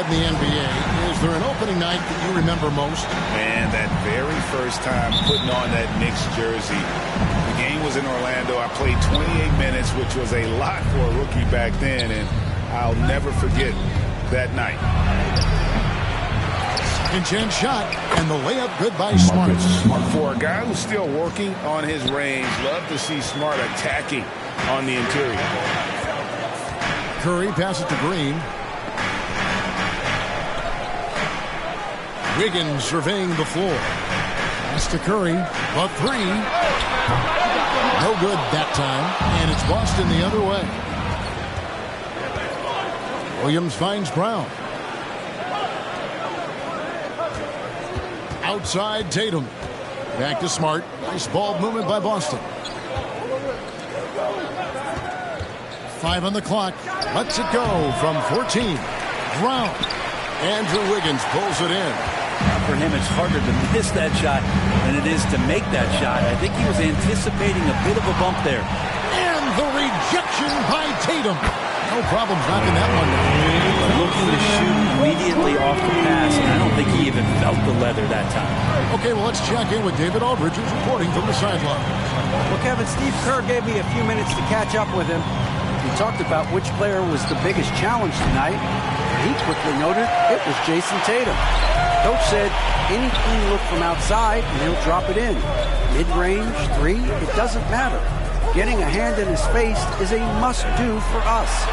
in the NBA. Is there an opening night that you remember most? Man, that very first time putting on that Knicks jersey. The game was in Orlando. I played 28 minutes, which was a lot for a rookie back then, and I'll never forget that night. Second chance shot, and the layup good by Smart. For a guy who's still working on his range, love to see Smart attacking on the interior. Curry passes to Green. Wiggins surveying the floor. Pass to Curry. A three. No good that time. And it's Boston the other way. Williams finds Brown. Outside Tatum. Back to Smart. Nice ball movement by Boston. 5 on the clock. Lets it go from 14. Brown. Andrew Wiggins pulls it in. For him, it's harder to miss that shot than it is to make that shot. I think he was anticipating a bit of a bump there. And the rejection by Tatum. No problems knocking that one down. Looking to shoot immediately off the pass, and I don't think he even felt the leather that time. Okay, well, let's check in with David Aldridge, who's reporting from the sideline. Well, Kevin, Steve Kerr gave me a few minutes to catch up with him. He talked about which player was the biggest challenge tonight. He quickly noted it was Jason Tatum. Coach said any clean look from outside and he'll drop it in. Mid-range, three, it doesn't matter. Getting a hand in his face is a must-do for us.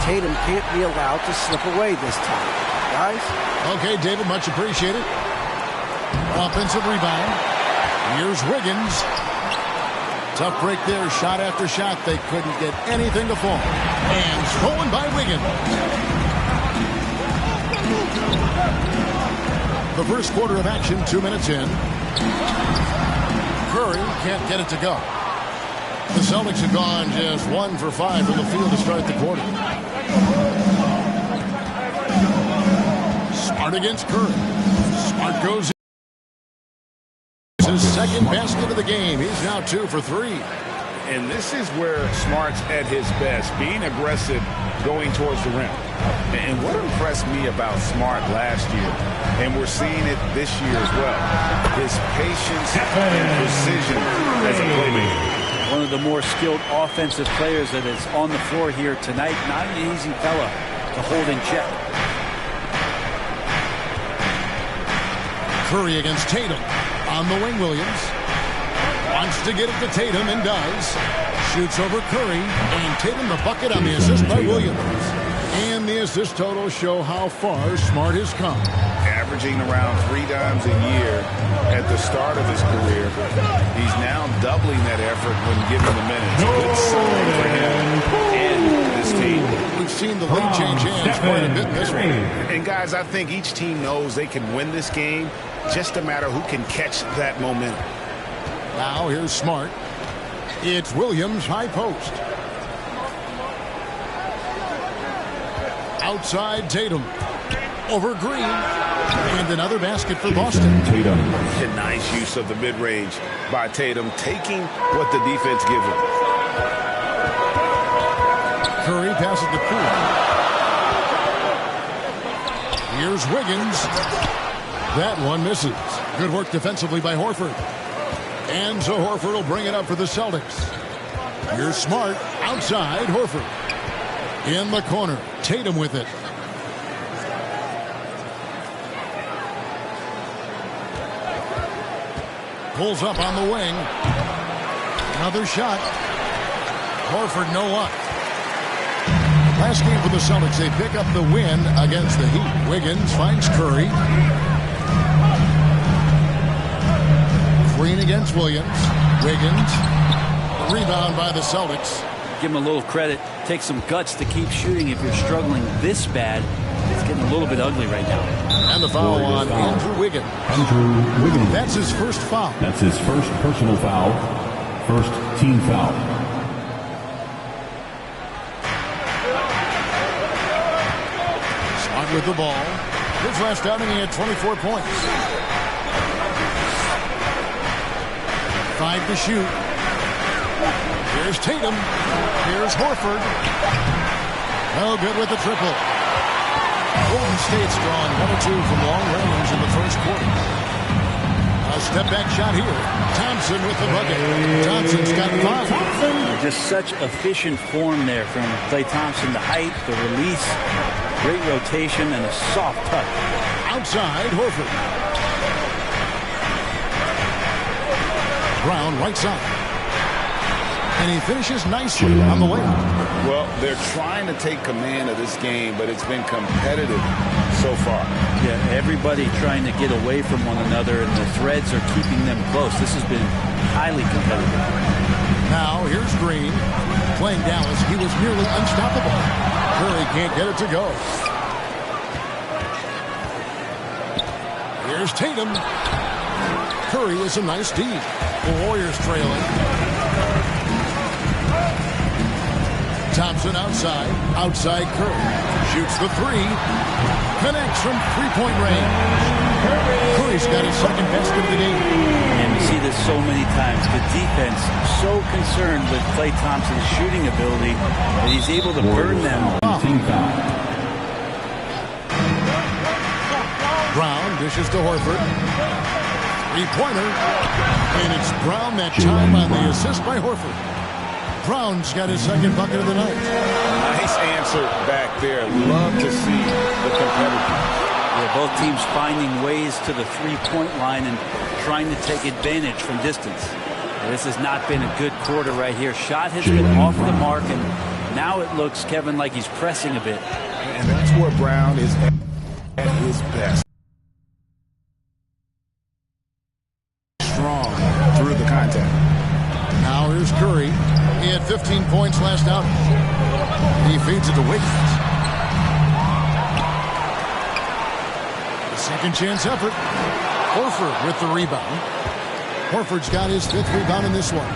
Tatum can't be allowed to slip away this time. Guys? Okay, David, much appreciated. Offensive rebound. Here's Wiggins. Tough break there, shot after shot. They couldn't get anything to fall. And stolen by Wiggins. The first quarter of action, 2 minutes in. Curry can't get it to go. The Celtics have gone just 1 for 5 from the field to start the quarter. Smart against Curry. Smart goes in. His second basket of the game. He's now 2 for 3. And this is where Smart's at his best, being aggressive, going towards the rim. And what impressed me about Smart last year, and we're seeing it this year as well, his patience and precision as a playmaker. One of the more skilled offensive players that is on the floor here tonight. Not an easy fella to hold in check. Curry against Tatum. On the wing, Williams. Wants to get it to Tatum and does. Shoots over Curry. And Tatum the bucket on the assist by Williams. And the assist totals show how far Smart has come. Averaging around 3 times a year at the start of his career. He's now doubling that effort when given the minutes. Good sign for him and this team. We've seen the lead change hands quite a bit this way. And guys, I think each team knows they can win this game. Just a matter who can catch that momentum. Now here's Smart. It's Williams, high post. Outside Tatum. Over Green. And another basket for Boston. Tatum. A nice use of the mid-range by Tatum, taking what the defense gives him. Curry passes to Poole. Here's Wiggins. That one misses. Good work defensively by Horford. And so Horford will bring it up for the Celtics. Here's Smart. Outside, Horford. In the corner. Tatum with it. Pulls up on the wing. Another shot. Horford, no luck. Last game for the Celtics, they pick up the win against the Heat. Wiggins finds Curry. Green against Williams. Wiggins. Rebound by the Celtics. Give him a little credit. Take some guts to keep shooting if you're struggling this bad. It's getting a little bit ugly right now. And the foul on Andrew Wiggins. Andrew Wiggins. That's his first foul. That's his first personal foul. First team foul. Smart with the ball. His last outing, he had 24 points. 5 to shoot. Here's Tatum. Here's Horford. No good with the triple. Golden State's drawn 1 or 2 from long range in the first quarter. A step-back shot here. Thompson with the bucket. Thompson's got 5. Just such efficient form there from Klay Thompson. The height, the release, great rotation, and a soft touch. Outside, Horford. Brown, right side. And he finishes nicely on the layup. Well, they're trying to take command of this game, but it's been competitive so far. Yeah, everybody trying to get away from one another, and the threads are keeping them close. This has been highly competitive. Now, here's Green. Playing Dallas, he was nearly unstoppable. Curry can't get it to go. Here's Tatum. Curry is a nice D. The Warriors trailing. Thompson outside. Outside Curry. Shoots the 3. Connects from three-point range. Curry's got his second best of the game. And we see this so many times. The defense so concerned with Klay Thompson's shooting ability that he's able to burn them. Brown dishes to Horford. Three-pointer. And it's Brown that time on the assist by Horford. Brown's got his second bucket of the night. Nice answer back there. Love to see the competitive. Yeah, both teams finding ways to the three-point line and trying to take advantage from distance. This has not been a good quarter right here. Shot has been off the mark, and now it looks, Kevin, like he's pressing a bit. And that's where Brown is at his best. Strong through the contact. Now here's Curry. He had 15 points last outing. He feeds it to Wiggins. The second chance effort. Horford with the rebound. Horford's got his 5th rebound in this one.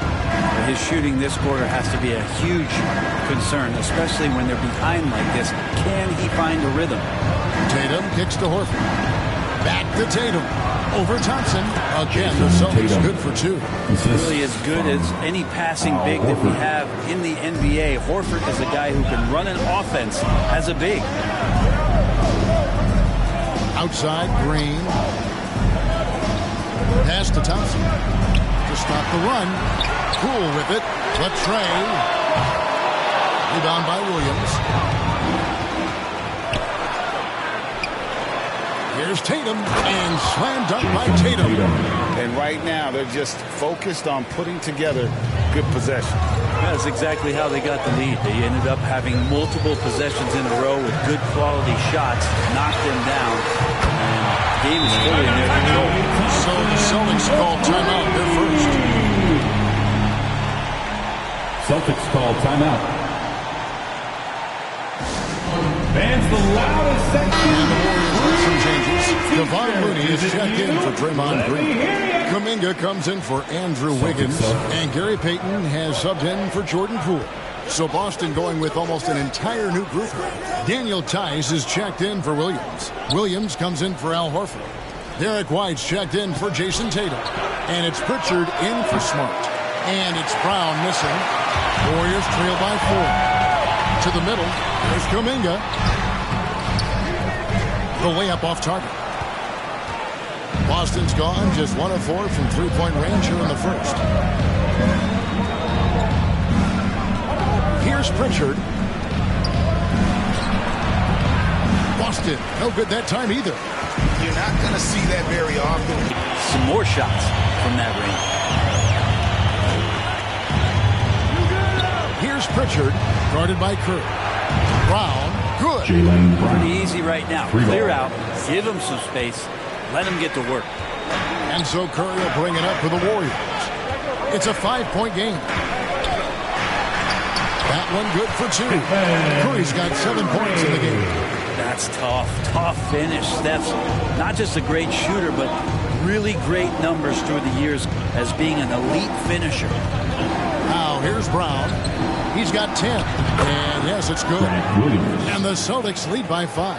His shooting this quarter has to be a huge concern, especially when they're behind like this. Can he find a rhythm? Tatum kicks to Horford. Back to Tatum. Over Thompson. Again, the Celtics good for 2. Really as good as any passing big that we have in the NBA. Horford is a guy who can run an offense as a big. Outside, Green. Pass to Thompson. To stop the run. Cool with it. Let Trey. Rebound by Williams. Here's Tatum, and slam dunk by Tatum. And right now, they're just focused on putting together good possession. That's exactly how they got the lead. They ended up having multiple possessions in a row with good quality shots, knocked them down, and the game is fully in their control. So the Celtics call timeout, their first. Celtics call timeout. Fans, the loudest section. And the Warriors with some changes. Devon Looney is checked in for Draymond Green. Kuminga comes in for Andrew Wiggins. And Gary Payton has subbed in for Jordan Poole. So Boston going with almost an entire new group. Daniel Tice is checked in for Williams. Williams comes in for Al Horford. Derek White's checked in for Jason Tatum. And it's Pritchard in for Smart. And it's Brown missing. Warriors trail by 4. To the middle, there's Kuminga. The layup off target. Boston's gone just 1 of 4 from three-point range here in the first. Here's Pritchard. Boston, no good that time either. You're not going to see that very often. Some more shots from that range. Here's Pritchard, guarded by Curry. Brown, good. Pretty easy right now. Clear out, give him some space, let him get to work. And so Curry will bring it up for the Warriors. It's a 5-point game. That one good for 2. Curry's got 7 points in the game. That's tough finish. Steph's not just a great shooter, but really great numbers through the years as being an elite finisher. Now here's Brown. He's got 10. And yes, it's good. And the Celtics lead by 5.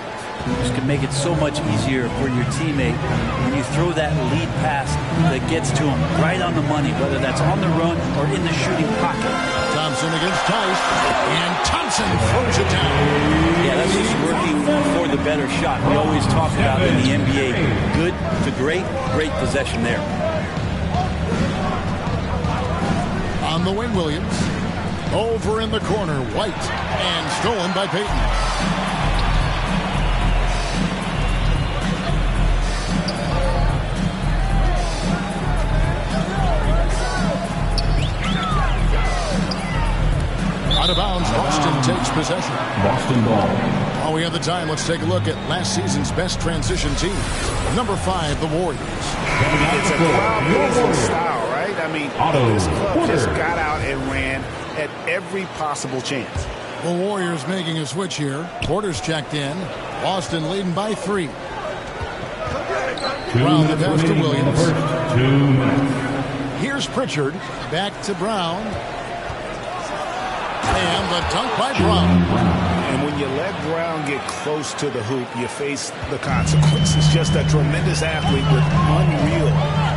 This can make it so much easier for your teammate when you throw that lead pass that gets to him right on the money, whether that's on the run or in the shooting pocket. Thompson against Tice. And Thompson throws it down. Yeah, that's just working for the better shot. We always talk about in the NBA, good to great, great possession there. On the wing, Williams. Over in the corner, White. And stolen by Payton. Out of bounds, Boston takes possession. Boston ball. While we have the time, let's take a look at last season's best transition team. Number 5, the Warriors. It's a crowd-pleasing style, right? I mean, this club just got out and ran at every possible chance. The Warriors making a switch here. Porter's checked in. Boston leading by 3. Brown the pass to Williams. 2 minutes. Here's Pritchard. Back to Brown. And the dunk by Brown. And when you let Brown get close to the hoop, you face the consequences. Just a tremendous athlete with unreal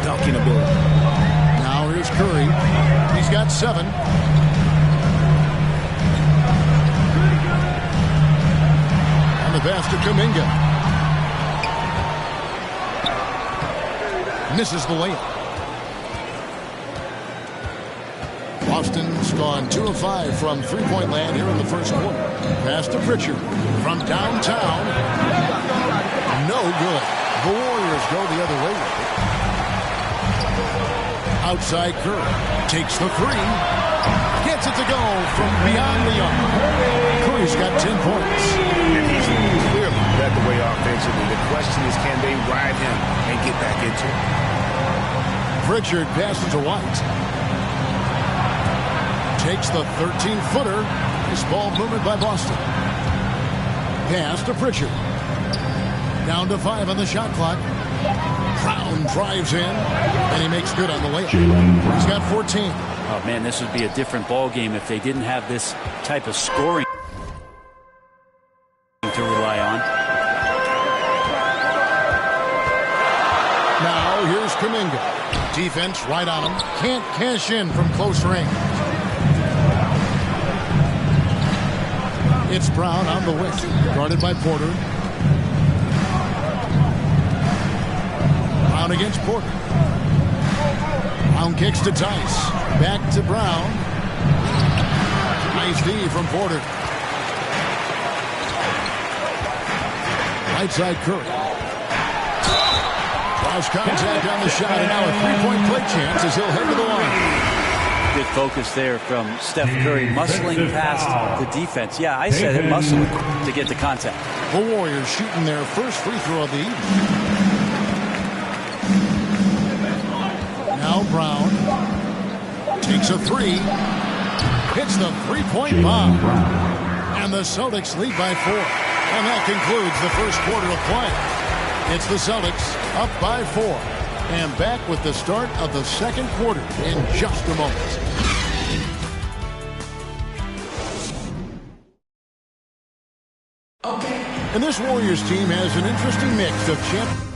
dunking ability. Now here's Curry. He's got 7. On the pass to Kuminga. Misses the layup. Boston's gone 2 of 5 from three-point land here in the first quarter. Pass to Pritchard from downtown. No good. The Warriors go the other way. Outside Curry. Takes the 3. Gets it to go from beyond the arc. Curry's got 10 points. And he's clearly led the way offensively. The question is, can they ride him and get back into it? Pritchard passes to White. Takes the 13-footer. This ball movement by Boston. Pass to Pritchard. Down to 5 on the shot clock. Brown drives in, and he makes good on the layup. He's got 14. Oh, man, this would be a different ball game if they didn't have this type of scoring to rely on. Now here's Kuminga. Defense right on him. Can't cash in from close range. It's Brown on the wing, guarded by Porter. Brown against Porter. Brown kicks to Tice. Back to Brown. Nice D from Porter. Right side Curry. Draws contact on the shot, and now a three-point play chance as he'll head to the line. Good focus there from Steph Curry, muscling past the defense. Yeah, I said it, muscling to get the contact. The Warriors shooting their first free throw of the evening. Now Brown takes a 3. Hits the three-point bomb. And the Celtics lead by 4. And that concludes the first quarter of play. It's the Celtics up by 4. And back with the start of the second quarter in just a moment. And this Warriors team has an interesting mix of champions.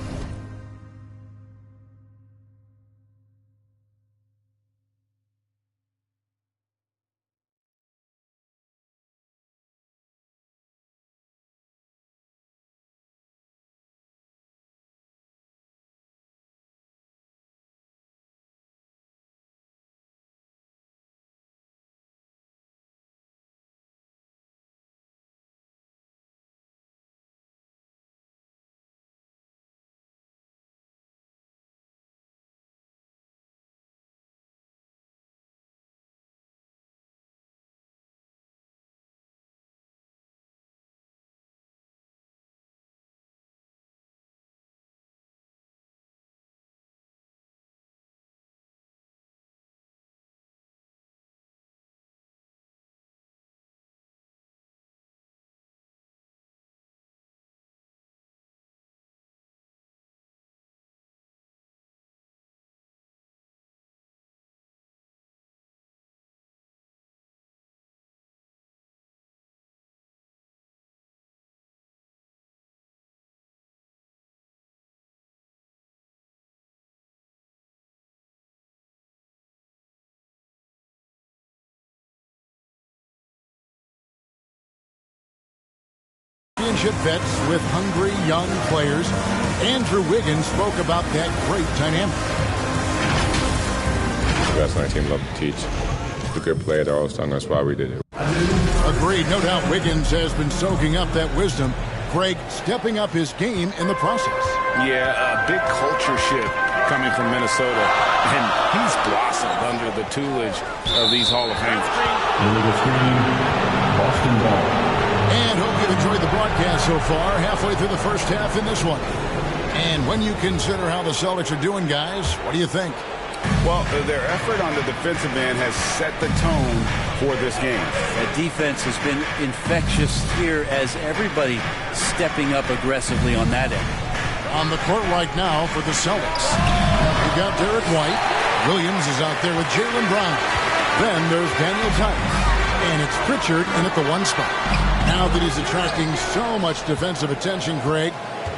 championship vets with hungry young players. Andrew Wiggins spoke about that great dynamic. The guys on our team love to teach. The good players are always telling us why we did it. Agreed. No doubt Wiggins has been soaking up that wisdom. Greg stepping up his game in the process. Yeah, a big culture shift coming from Minnesota. And he's blossomed under the tutelage of these Hall of Famers. Illegal screen, Boston ball. And hope you've enjoyed the broadcast so far. Halfway through the first half in this one. And when you consider how the Celtics are doing, guys, what do you think? Well, their effort on the defensive end has set the tone for this game. The defense has been infectious here as everybody stepping up aggressively on that end. On the court right now for the Celtics. We've got Derek White. Williams is out there with Jaylen Brown. Then there's Daniel Tice. And it's Pritchard in at the one spot. Now that he's attracting so much defensive attention, Greg,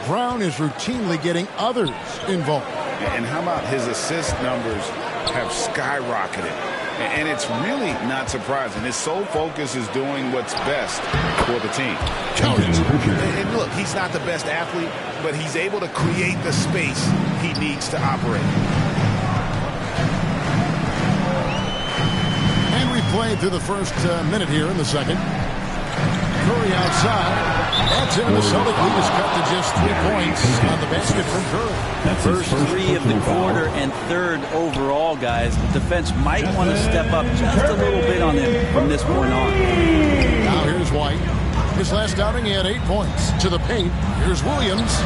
Brown is routinely getting others involved. And how about his assist numbers have skyrocketed? And it's really not surprising. His sole focus is doing what's best for the team. And look, he's not the best athlete, but he's able to create the space he needs to operate. And we played through the first minute here in the second. Curry outside. That's in. The Celtic lead is cut to just 3 points on the basket from Curry. First three of the quarter and third overall, guys. The defense might want to step up just a little bit on him from this point on. Now here's White. His last outing, he had 8 points. To the paint, here's Williams.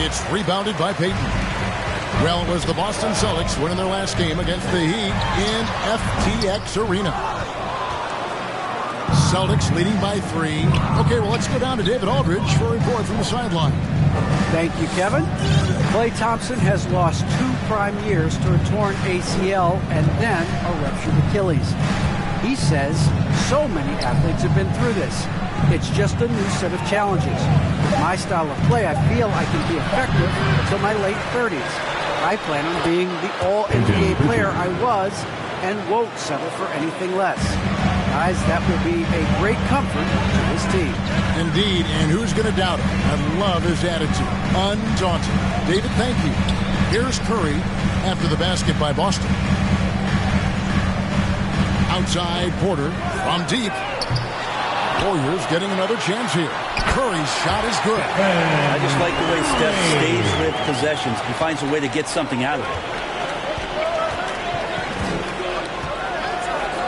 It's rebounded by Payton. Well, it was the Boston Celtics winning their last game against the Heat in FTX Arena. Celtics leading by 3. Okay, well, let's go down to David Aldridge for a report from the sideline. Thank you, Kevin. Klay Thompson has lost 2 prime years to a torn ACL and then a ruptured Achilles. He says so many athletes have been through this. It's just a new set of challenges. With my style of play, I feel I can be effective until my late 30s. I plan on being the all-NBA player I was and won't settle for anything less. Guys, that will be a great comfort to this team. Indeed, and who's going to doubt it? I love his attitude. Undaunted. David, thank you. Here's Curry after the basket by Boston. Outside, Porter from deep. Warriors getting another chance here. Curry's shot is good. I just like the way Steph stays with possessions. He finds a way to get something out of it.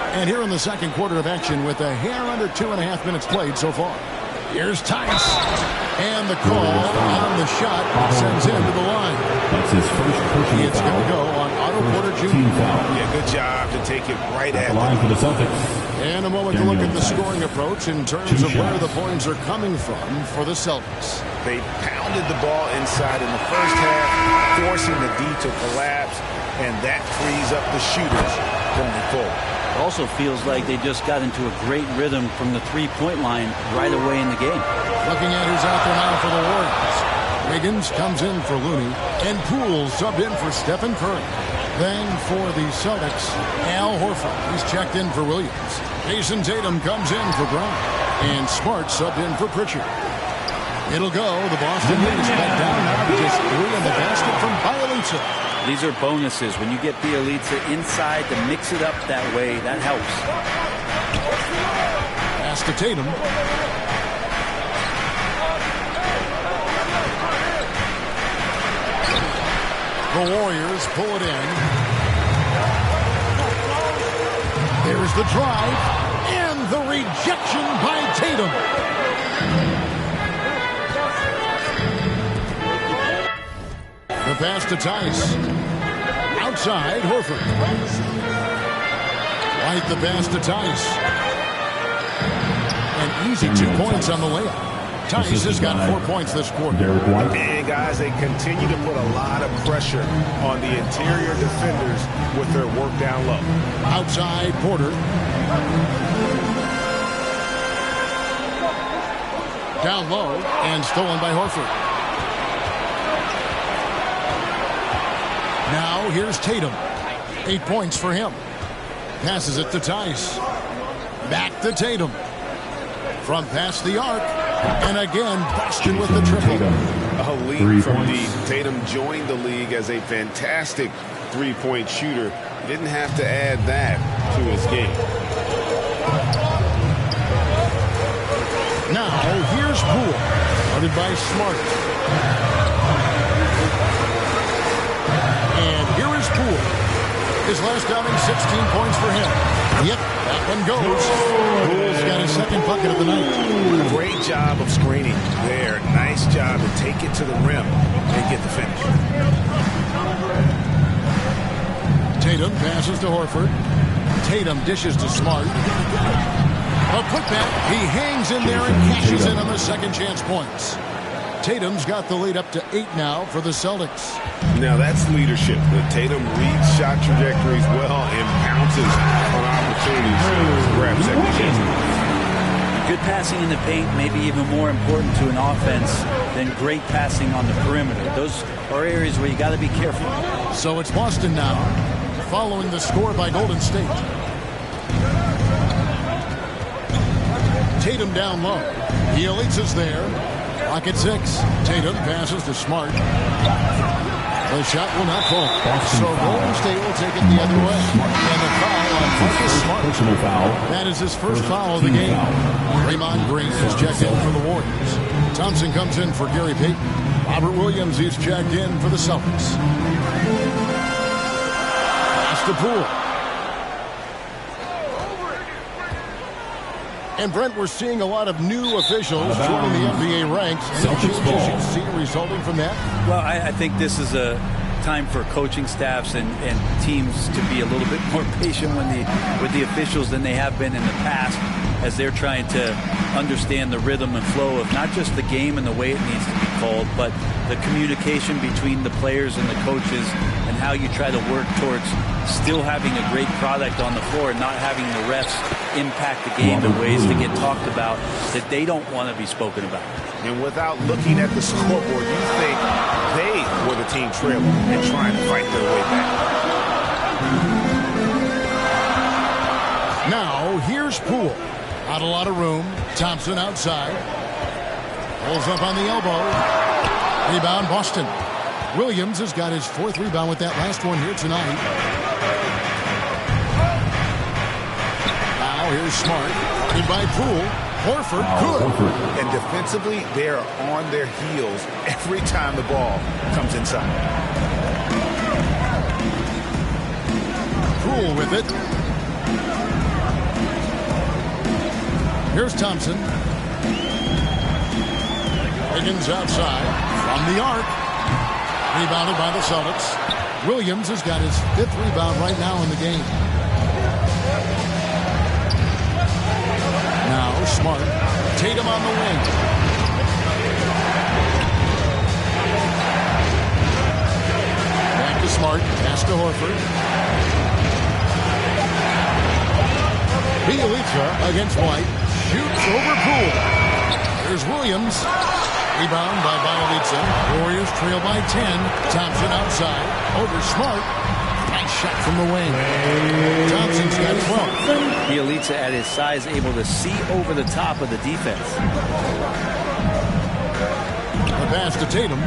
And here in the second quarter of action with a hair under 2.5 minutes played so far. Here's Tice. And the call on the shot sends him to the line. That's his first personal It's going to go on Otto Porter Jr. Team foul. Yeah, good job to take it right at The line for the Celtics. And a moment to look at the scoring approach in terms of where the points are coming from for the Celtics. They pounded the ball inside in the first half, forcing the D to collapse, and that frees up the shooters going forward. Also feels like they just got into a great rhythm from the three-point line right away in the game. Looking at who's out there now for the Warriors. Wiggins comes in for Looney, and Poole subbed in for Stephen Curry. Then for the Celtics, Al Horford. He's checked in for Williams. Jason Tatum comes in for Brown. And Smart subbed in for Pritchard. It'll go. The Boston Knicks back down now to just 3 in the basket from Bielitsa. These are bonuses. When you get Bielitsa inside to mix it up that way, that helps. Pass to Tatum. The Warriors pull it in. There's the drive and the rejection by Tatum. The pass to Tice. Outside, Horford. White the pass to Tice. An easy 2 points on the layup. Tice has got 4 points this quarter. And guys, they continue to put a lot of pressure on the interior defenders with their work down low. Outside, Porter. Down low and stolen by Horford. Now here's Tatum. 8 points for him. Passes it to Tice. Back to Tatum. From past the arc. And again, Boston with the triple. A lead from deep. Tatum joined the league as a fantastic three-point shooter. Didn't have to add that to his game. Now, here's Poole, guarded by Smart. And here is Poole. His last outing, 16 points for him. Yep, that one goes. Poole's got his second bucket of the night. Great job of screening there. Nice job to take it to the rim and get the finish. Tatum passes to Horford. Tatum dishes to Smart. A putback. He hangs in there and cashes in on the second chance points. Tatum's got the lead up to 8 now for the Celtics. Now that's leadership. Tatum reads shot trajectories well and pounces on opportunities to grab second chances. Good passing in the paint may be even more important to an offense than great passing on the perimeter. Those are areas where you got to be careful. So it's Boston now, following the score by Golden State. Tatum down low. Bielitsa's there. Clock at 6. Tatum passes to Smart. The shot will not fall. So Golden State will take it the other way. And the foul on Marcus Smart. Personal foul. That is his first foul of the game. Draymond Green is checked in for the Warriors. Thompson comes in for Gary Payton. Robert Williams is checked in for the Celtics. Pass to Poole. And Brent, we're seeing a lot of new officials joining the NBA ranks. Any changes you see resulting from that? Well, I think this is a time for coaching staffs and teams to be a little bit more patient with the officials than they have been in the past, as they're trying to understand the rhythm and flow of not just the game and the way it needs to be called, but the communication between the players and the coaches and how you try to work towards still having a great product on the floor and not having the refs impact the game in ways that get talked about that they don't want to be spoken about. And without looking at the scoreboard, you think they were the team trailing and trying to fight their way back. Now, here's Poole. Not a lot of room. Thompson outside. Pulls up on the elbow. Rebound, Boston. Williams has got his 4th rebound with that last one here tonight. Now, here's Smart. Guarded by Poole. Horford, good. And defensively, they are on their heels every time the ball comes inside. Poole with it. Here's Thompson. Wiggins outside from the arc. Rebounded by the Celtics. Williams has got his 5th rebound right now in the game. Now Smart. Tatum on the wing. Back to Smart. Pass to Horford. Bielitsa against White. Shoots over Poole. There's Williams. Rebound by Bielitsa. Warriors trail by 10. Thompson outside. Over Smart. Nice shot from the wing. Thompson's got 12. Bielitsa at his size able to see over the top of the defense. The pass to Tatum.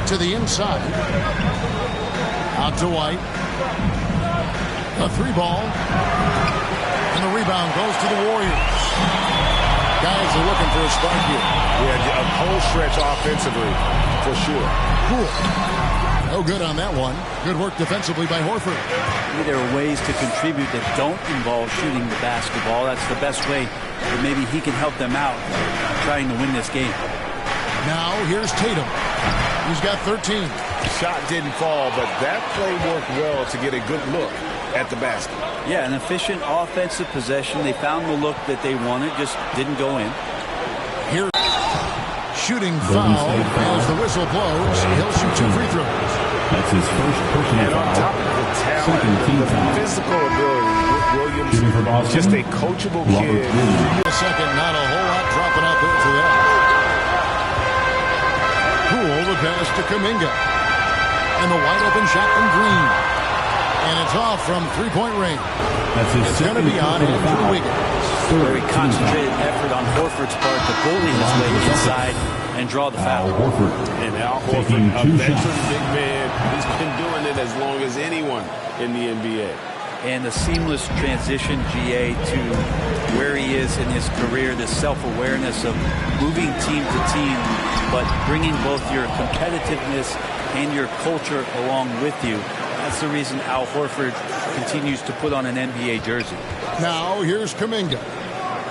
To the inside. Out to White. A 3-ball. And the rebound goes to the Warriors. Guys are looking for a spark here. Yeah, a whole stretch offensively, for sure. Cool. No good on that one. Good work defensively by Horford. There are ways to contribute that don't involve shooting the basketball. That's the best way that maybe he can help them out trying to win this game. Now here's Tatum. He's got 13. Shot didn't fall, but that play worked well to get a good look at the basket. Yeah, an efficient offensive possession. They found the look that they wanted, just didn't go in. Here, shooting foul as the whistle blows. He'll shoot 2 free throws. That's his first personal And on foul. top of the talent, the physical ability with Williams, just a coachable kid. A second, not a whole lot dropping out there for that. Poole, the pass to Kuminga. And the wide open shot from Green. And it's off from 3-point range. That's his It's going to be on Andrew Wiggins. Very concentrated effort on Horford's part to bully his way inside and draw the foul. And Al Horford, a veteran big man, he's been doing it as long as anyone in the NBA. And the seamless transition, GA, to where he is in his career, this self-awareness of moving team to team, but bringing both your competitiveness and your culture along with you. That's the reason Al Horford continues to put on an NBA jersey. Now here's Kuminga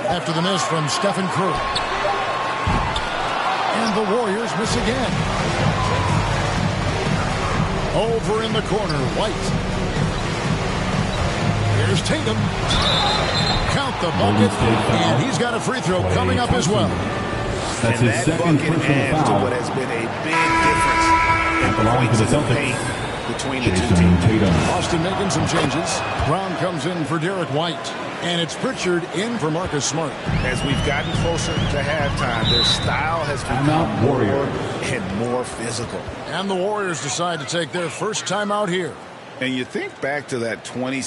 after the miss from Stephen Curry. And the Warriors miss again. Over in the corner, White. Here's Tatum. Count the bucket, and he's got a free throw coming up as well. That's his second personal foul. What has been a big difference in points in the paint between the two teams. Boston making some changes. Brown comes in for Derek White, and it's Pritchard in for Marcus Smart. As we've gotten closer to halftime, their style has become more and more physical. And the Warriors decide to take their first time out here. And you think back to that 20.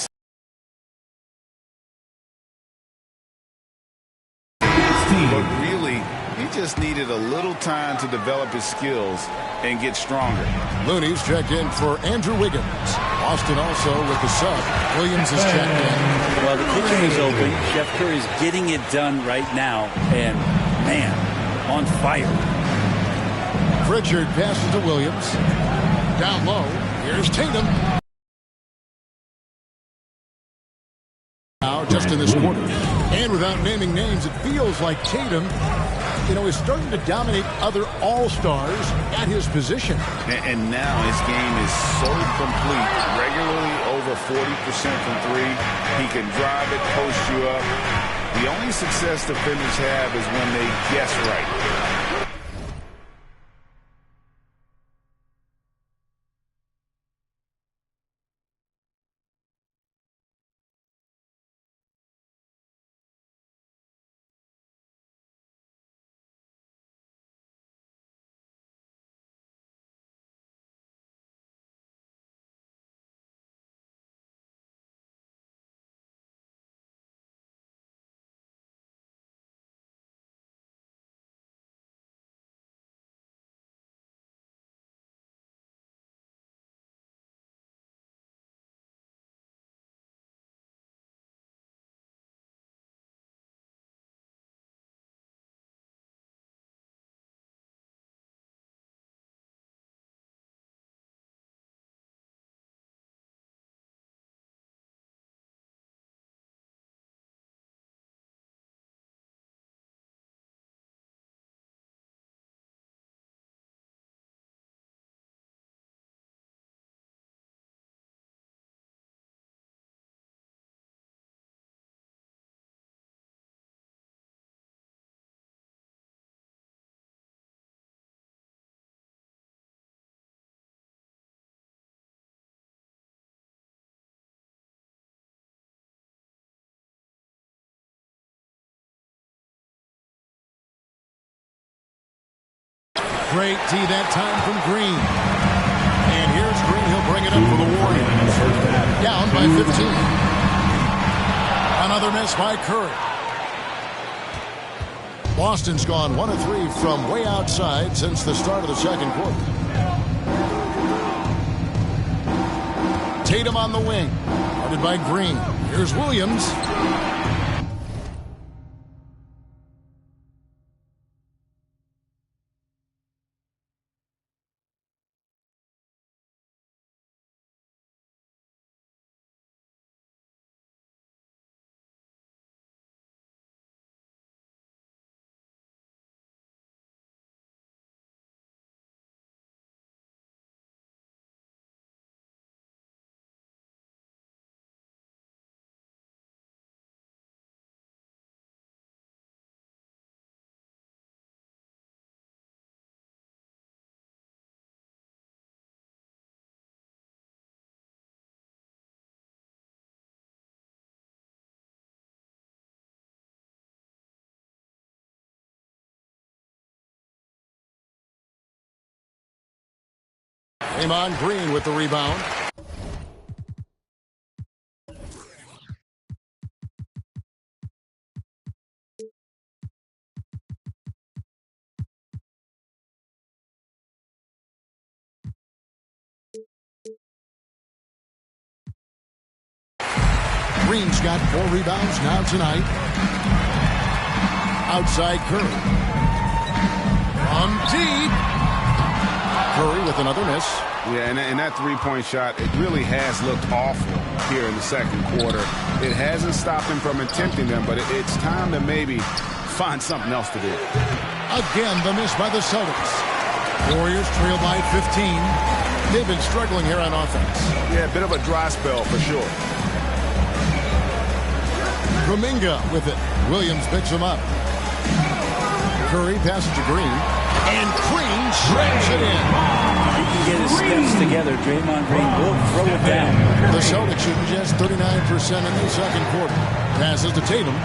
But really, he just needed a little time to develop his skills and get stronger. Looney's checked in for Andrew Wiggins. Boston also with the sub. Williams is checked in. Well, the kitchen is open. Chef Curry's getting it done right now. And, man, on fire. Pritchard passes to Williams. Down low, here's Tatum. Now, just in this quarter. And without naming names, it feels like Tatum, is starting to dominate other all-stars at his position. And now his game is so complete, regularly over 40% from three. He can drive it, post you up. The only success defenders have is when they guess right. Great tee that time from Green. And here's Green. He'll bring it up for the Warriors. Down by 15. Another miss by Curry. Boston's gone 1 of 3 from way outside since the start of the second quarter. Tatum on the wing. Guarded by Green. Here's Williams. Draymond Green with the rebound. Green's got 4 rebounds now tonight. Outside Curry. From deep. Curry with another miss. Yeah, and that three-point shot, it really has looked awful here in the second quarter. It hasn't stopped him from attempting them, but it's time to maybe find something else to do. Again, the miss by the Celtics. Warriors trail by 15. They've been struggling here on offense. Yeah, a bit of a dry spell for sure. Kuminga with it. Williams picks him up. Curry passes to Green. And Green shreds it in. If he can get his steps together, Draymond Green will throw it down. The Celtics shooting just 39% in the second quarter. Passes to Tatum.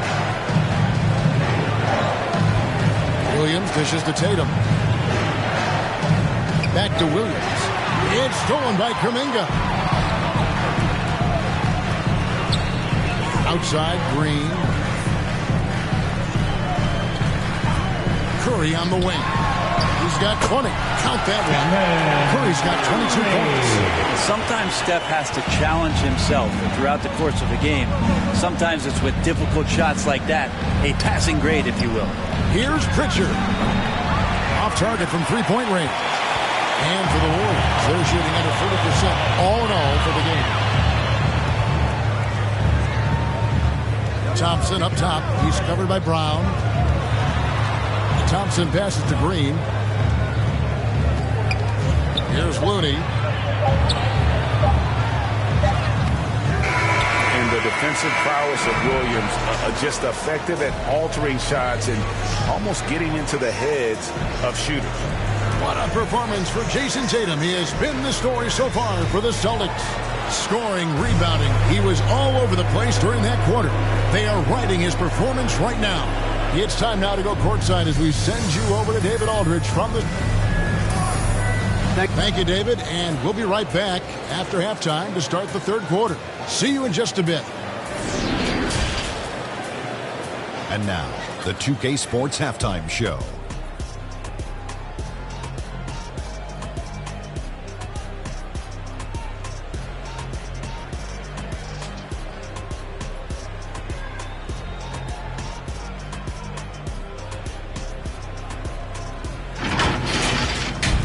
Williams dishes to Tatum. Back to Williams. It's stolen by Kuminga. Outside Green. Curry on the wing. He's got 20. Count that one. Curry's got 22 points. Sometimes Steph has to challenge himself throughout the course of a game. Sometimes it's with difficult shots like that. A passing grade, if you will. Here's Pritchard. Off target from three-point range. And for the Warriors, they're shooting under 30% all in all for the game. Thompson up top. He's covered by Brown. Thompson passes to Green. Here's Looney. And the defensive prowess of Williams just effective at altering shots and almost getting into the heads of shooters. What a performance for Jason Tatum. He has been the story so far for the Celtics. Scoring, rebounding. He was all over the place during that quarter. They are riding his performance right now. It's time now to go courtside as we send you over to David Aldridge from the... Thank you, David, and we'll be right back after halftime to start the third quarter. See you in just a bit. And now, the 2K Sports Halftime Show.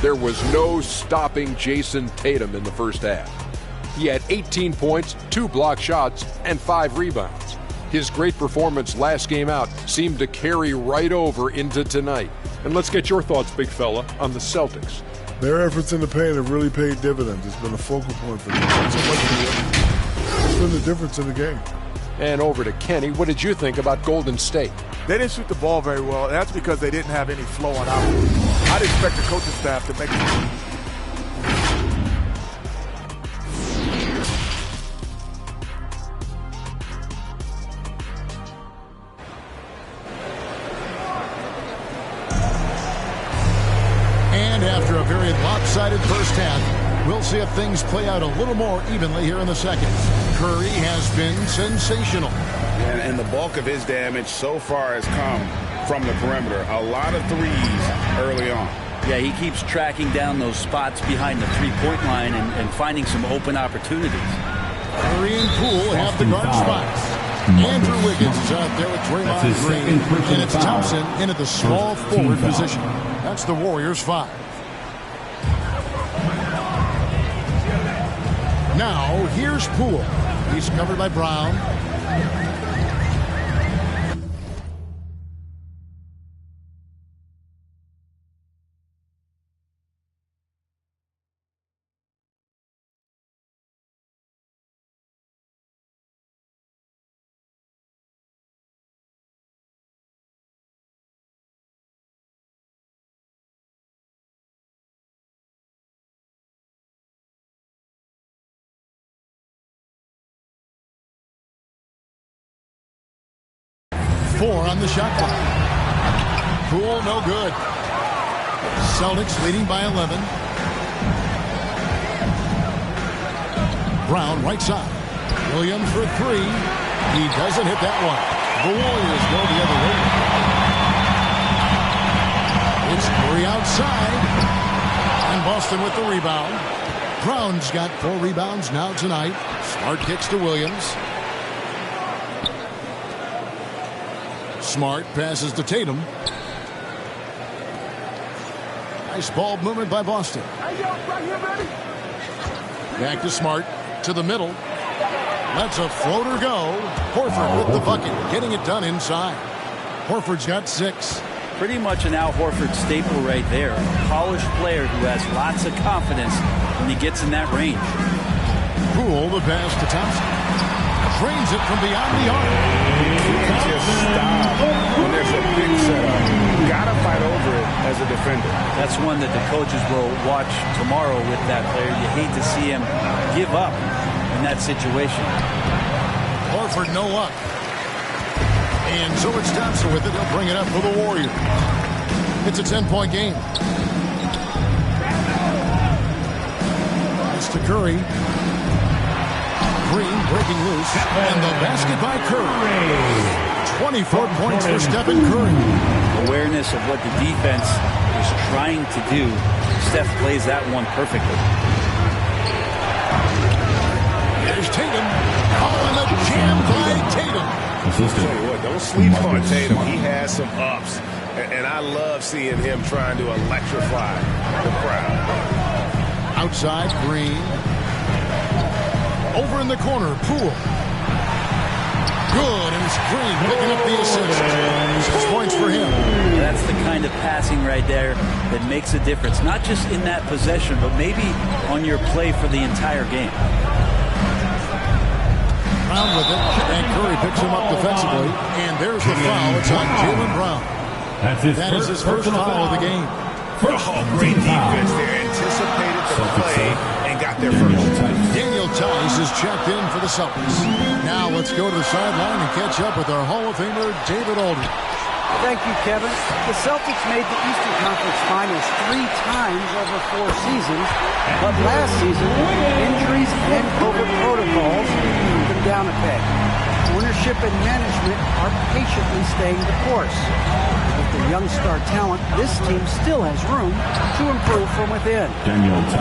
There was no stopping Jason Tatum in the first half. He had 18 points, 2 block shots, and 5 rebounds. His great performance last game out seemed to carry right over into tonight. And let's get your thoughts, big fella, on the Celtics. Their efforts in the paint have really paid dividends. It's been a focal point for them. Not so much for them. It's been the difference in the game. And over to Kenny. What did you think about Golden State? They didn't shoot the ball very well. That's because they didn't have any flow on offense. I'd expect the coaching staff to make it. And after a very lopsided first half, we'll see if things play out a little more evenly here in the second. Curry has been sensational. And the bulk of his damage so far has come from the perimeter. A lot of threes early on. Yeah, he keeps tracking down those spots behind the three-point line and finding some open opportunities. Curry and Poole have the guard spots. Andrew Wiggins is out there with Draymond Green. And it's Thompson in at the small forward position. That's the Warriors' 5. Now, here's Poole. He's covered by Brown. Four on the shot clock. Poole, no good. Celtics leading by 11. Brown, right side. Williams for 3. He doesn't hit that one. The Warriors go the other way. It's Curry outside. And Boston with the rebound. Brown's got 4 rebounds now tonight. Smart kicks to Williams. Smart passes to Tatum. Nice ball movement by Boston. Back to Smart, to the middle. Lets a floater go. Horford with the bucket, getting it done inside. Horford's got 6. Pretty much an Al Horford staple right there. A polished player who has lots of confidence when he gets in that range. Poole, the pass to Thompson. Drains it from beyond the arc. You can't just stop when there's a big setup. You gotta fight over it as a defender. That's one that the coaches will watch tomorrow with that player. You hate to see him give up in that situation. Horford no luck. And so it's Thompson with it. He'll bring it up for the Warriors. It's a 10-point game. It's to Curry. Green breaking loose. And the basket by Curry. 24 points for Stephen Curry. Awareness of what the defense is trying to do. Steph plays that one perfectly. There's Tatum. Oh, and the jam by Tatum. I'll tell you what, don't sleep on Tatum. He has some ups. And I love seeing him trying to electrify the crowd. Outside, Green. Over in the corner, Poole. Good, and it's Green picking up the assist. 6 points for him. That's the kind of passing right there that makes a difference. Not just in that possession, but maybe on your play for the entire game. Brown with it, and Curry picks him up defensively. And there's the foul. It's on Jaylen Brown. That is his first foul of the game. Oh, great defense there. Anticipated the play and got there first. Daniel Tice is checked in for the Celtics. Now let's go to the sideline and catch up with our Hall of Famer, David Aldridge. Thank you, Kevin. The Celtics made the Eastern Conference Finals 3 times over 4 seasons, but last season, injuries and COVID protocols put them down a peg. Ownership and management are patiently staying the course. With the young star talent, this team still has room to improve from within.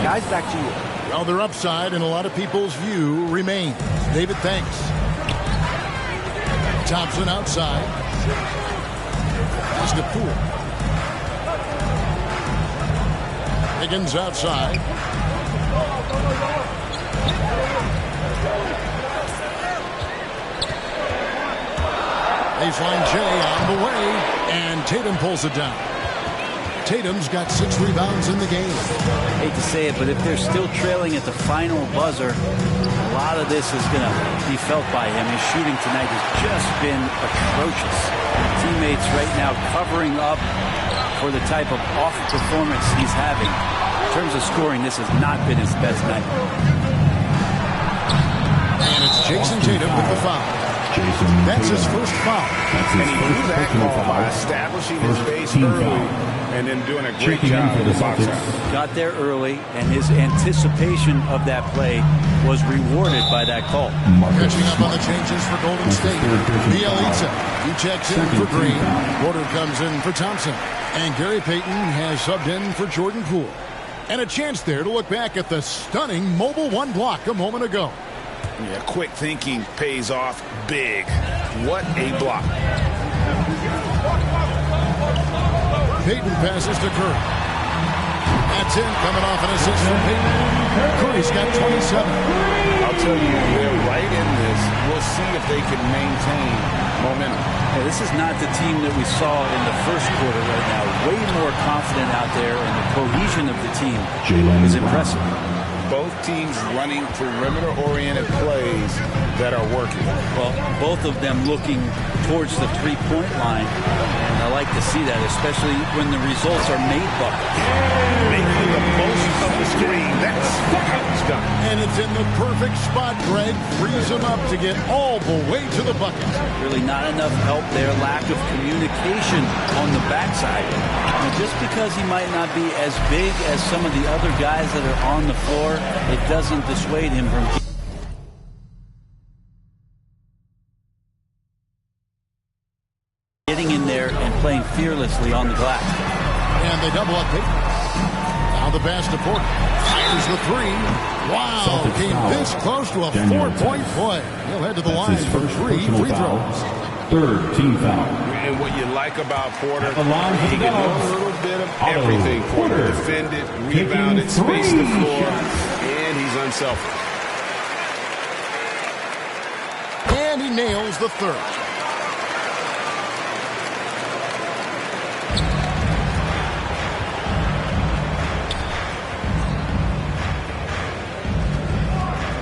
Guys, back to you. Well, their upside in a lot of people's view remains. David, thanks. Thompson outside. Pass to Poole. Higgins outside. Baseline J on the way, and Tatum pulls it down. Tatum's got 6 rebounds in the game. I hate to say it, but if they're still trailing at the final buzzer, a lot of this is going to be felt by him. His shooting tonight has just been atrocious. Teammates right now covering up for the type of off performance he's having. In terms of scoring, this has not been his best night. And it's Jason Tatum with the foul. That's his first foul. And he drew that call by establishing his base early and then doing a great job for the box out. Got there early, and his anticipation of that play was rewarded by that call. Catching up on the changes for Golden State. Bielitsa, he checks in for Green. Porter comes in for Thompson. And Gary Payton has subbed in for Jordan Poole. And a chance there to look back at the stunning Mobile 1 block a moment ago. Yeah, quick thinking pays off big. What a block. Payton passes to Curry. That's in, coming off an assist from Payton. Curry's got 27. I'll tell you, they're right in this. We'll see if they can maintain momentum. Yeah, this is not the team that we saw in the first quarter right now. Way more confident out there, and the cohesion of the team is impressive. Both teams running perimeter-oriented plays that are working. Well, both of them looking towards the three-point line. And I like to see that, especially when the results are made buckets. Making the most of the screen. That's how it's done. And it's in the perfect spot, Greg. Frees him up to get all the way to the bucket. Really not enough help there. Lack of communication on the backside. And just because he might not be as big as some of the other guys that are on the floor, it doesn't dissuade him from getting in there and playing fearlessly on the glass. And they double up Payton. Now the pass to Porter. Fires the 3. Wow, came this close to a 4-point play. He'll head to the line for 3 free throws. Third team foul. And what you like about Porter, At the line for he the can do Dogs, a little bit of Otto everything. Porter Porter. defended, Taking rebounded, spaced the 3 floor, shots. and he's unselfish. And he nails the third.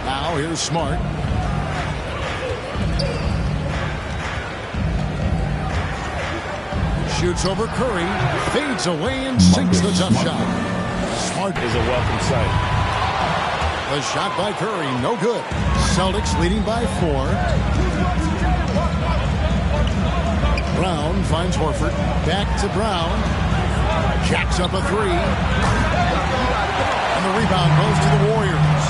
Now here's Smart. Shoots over Curry, fades away and sinks the tough shot. Smart is a welcome sight. The shot by Curry, no good. Celtics leading by 4. Brown finds Horford. Back to Brown. Jacks up a 3. And the rebound goes to the Warriors.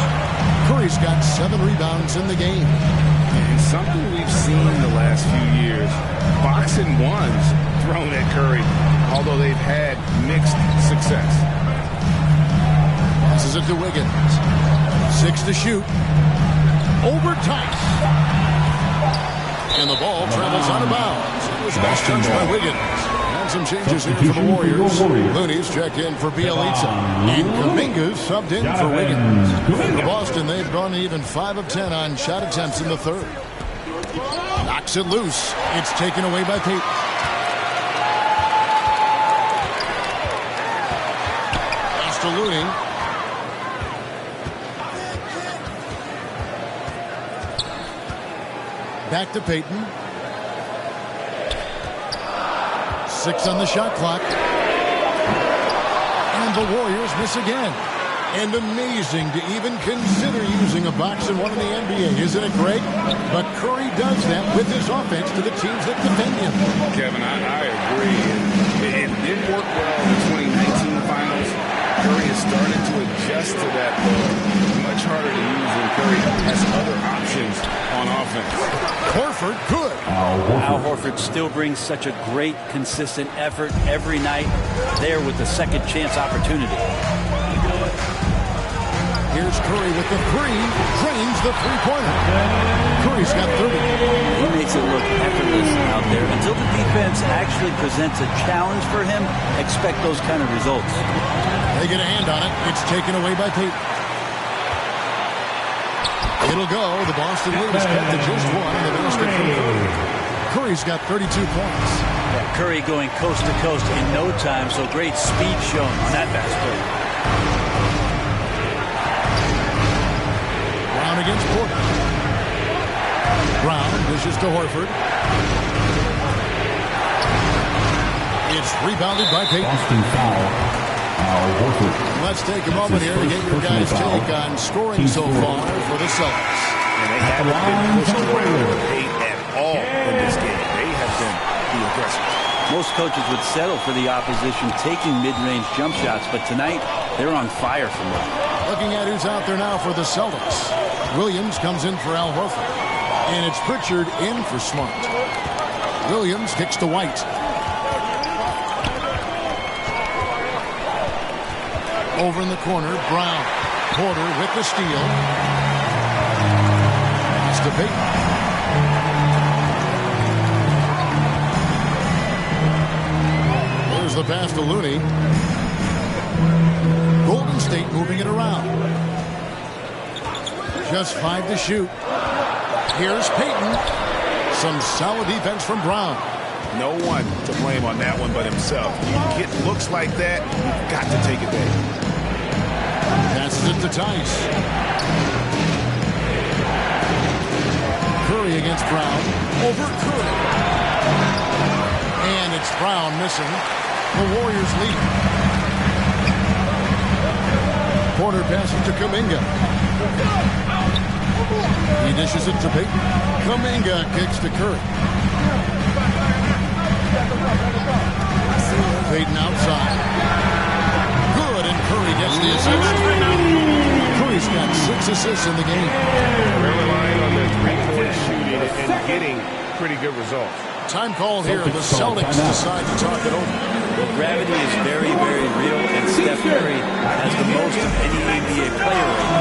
Curry's got 7 rebounds in the game. And something we've seen the last few years, boxing ones thrown at Curry, although they've had mixed success. Passes it to Wiggins. 6 to shoot. Over Tice. And the ball travels out of bounds. It was best judged by Wiggins. And some changes here for the Warriors. Looney's checked in for Bielitsa. And Kuminga's subbed in for Wiggins. For Boston, they've gone even 5 of 10 on shot attempts in the third. Knocks it loose. It's taken away by Payton. Pass to Looney. Back to Payton. 6 on the shot clock. And the Warriors miss again. And amazing to even consider using a box and one in the NBA, isn't it, Greg? But Curry does that with his offense to the teams that defend him. Kevin, I agree. It did work well in the 2019 finals. Curry has started to adjust to that, though. Much harder to use when Curry has other options on offense. Horford, good. Al Horford still brings such a great, consistent effort every night there with the second chance opportunity. Here's Curry with the 3. Drains the three-pointer. Curry's got 30. He makes it look effortless out there. Until the defense actually presents a challenge for him, expect those kind of results. They get a hand on it. It's taken away by Payton. It'll go. The Boston Leafs cut to just 1 in the basket from Curry. Curry's got 32 points. Yeah, Curry going coast to coast in no time, so great speed shown on that fast break. Brown against Porter. Brown dishes to Horford. It's rebounded by Payton. Boston foul. Al Horford. Let's take a moment here to get your guys' take on scoring so far for the Celtics. And they haven't been pushed around the paint at all in this game. They have been the aggressors. Most coaches would settle for the opposition taking mid-range jump shots, but tonight they're on fire from them. Looking at who's out there now for the Celtics. Williams comes in for Al Horford. And it's Pritchard in for Smart. Williams kicks to White. Over in the corner, Brown. Porter with the steal. Pass to Payton. There's the pass to Looney. Golden State moving it around. Just 5 to shoot. Here's Payton. Some solid defense from Brown. No one to blame on that one but himself. You get looks like that, you've got to take advantage. Passes it to Tice. Curry against Brown. Over Curry. And it's Brown missing. The Warriors lead. Porter passes to Kuminga. He dishes it to Payton. Kuminga kicks to Curry. Payton outside. Good, and Curry gets the assist. Curry's got 6 assists in the game. They're relying on their three-point shooting and getting pretty good results. Time call here. The Celtics decide to talk it over. Well, gravity is very, very real, and Steph Curry has the most of any NBA player right now.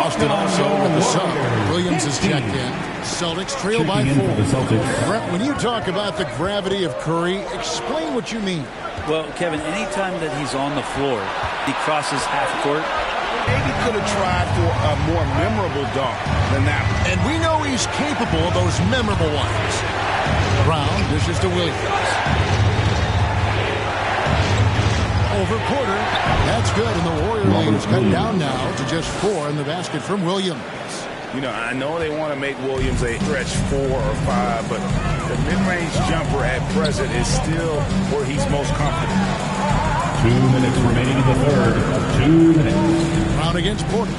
Boston also with the sub. Williams is checked in. Celtics trail by 4. Brett, when you talk about the gravity of Curry, explain what you mean. Well, Kevin, anytime that he's on the floor, he crosses half court. Maybe could have tried for a more memorable dunk than that one. And we know he's capable of those memorable ones. Brown dishes to Williams. Over Porter. That's good, and the Warrior lead is cut down now to just 4 in the basket from Williams. You know, I know they want to make Williams a stretch 4 or 5, but the mid-range jumper at present is still where he's most comfortable. 2 minutes remaining in the third. 2 minutes. Brown against Porter.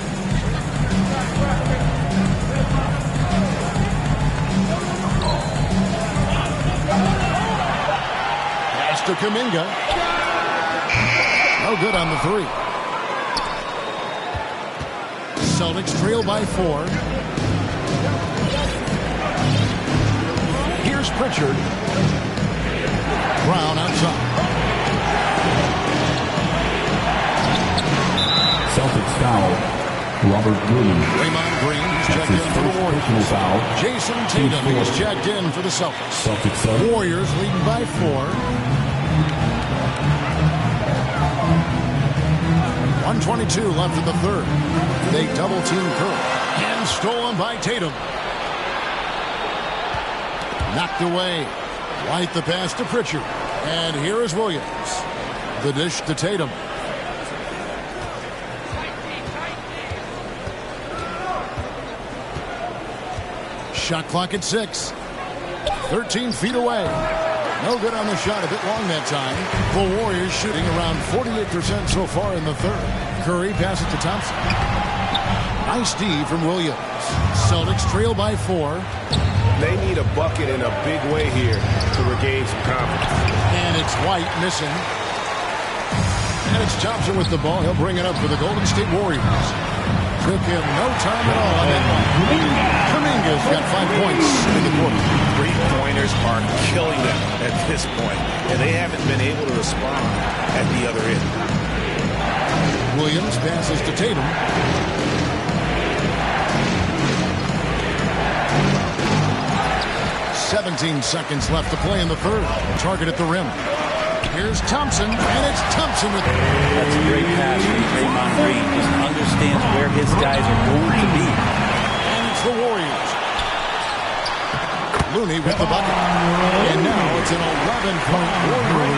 Pass to Kuminga. No good on the 3. Celtics trail by 4. Here's Pritchard. Brown outside. Celtics foul. Robert Williams. Draymond Green, he's checked in for the Warriors. Foul. Jason Tatum is checked in for the Celtics. Warriors leading by 4. 1:22 left in the third. They double-team Curry. And stolen by Tatum. Knocked away. White the pass to Pritchard. And here is Williams. The dish to Tatum. Shot clock at 6. 13 feet away. No good on the shot, a bit long that time. The Warriors shooting around 48% so far in the third. Curry passes to Thompson. Nice D from Williams. Celtics trail by 4. They need a bucket in a big way here to regain some confidence. And it's White missing. And it's Thompson with the ball. He'll bring it up for the Golden State Warriors. Took him no time at all on that one. Kuminga's got 5 points in the quarter. 3-pointers are killing them at this point, and they haven't been able to respond at the other end. Williams passes to Tatum. "17 seconds left to play in the third. Target at the rim. Here's Thompson, and it's Thompson with... That's a great pass from Draymond Green. Just understands where his guys are going to be. And it's the Warriors. Looney with the bucket. And now it's an 11-point Warrior lead.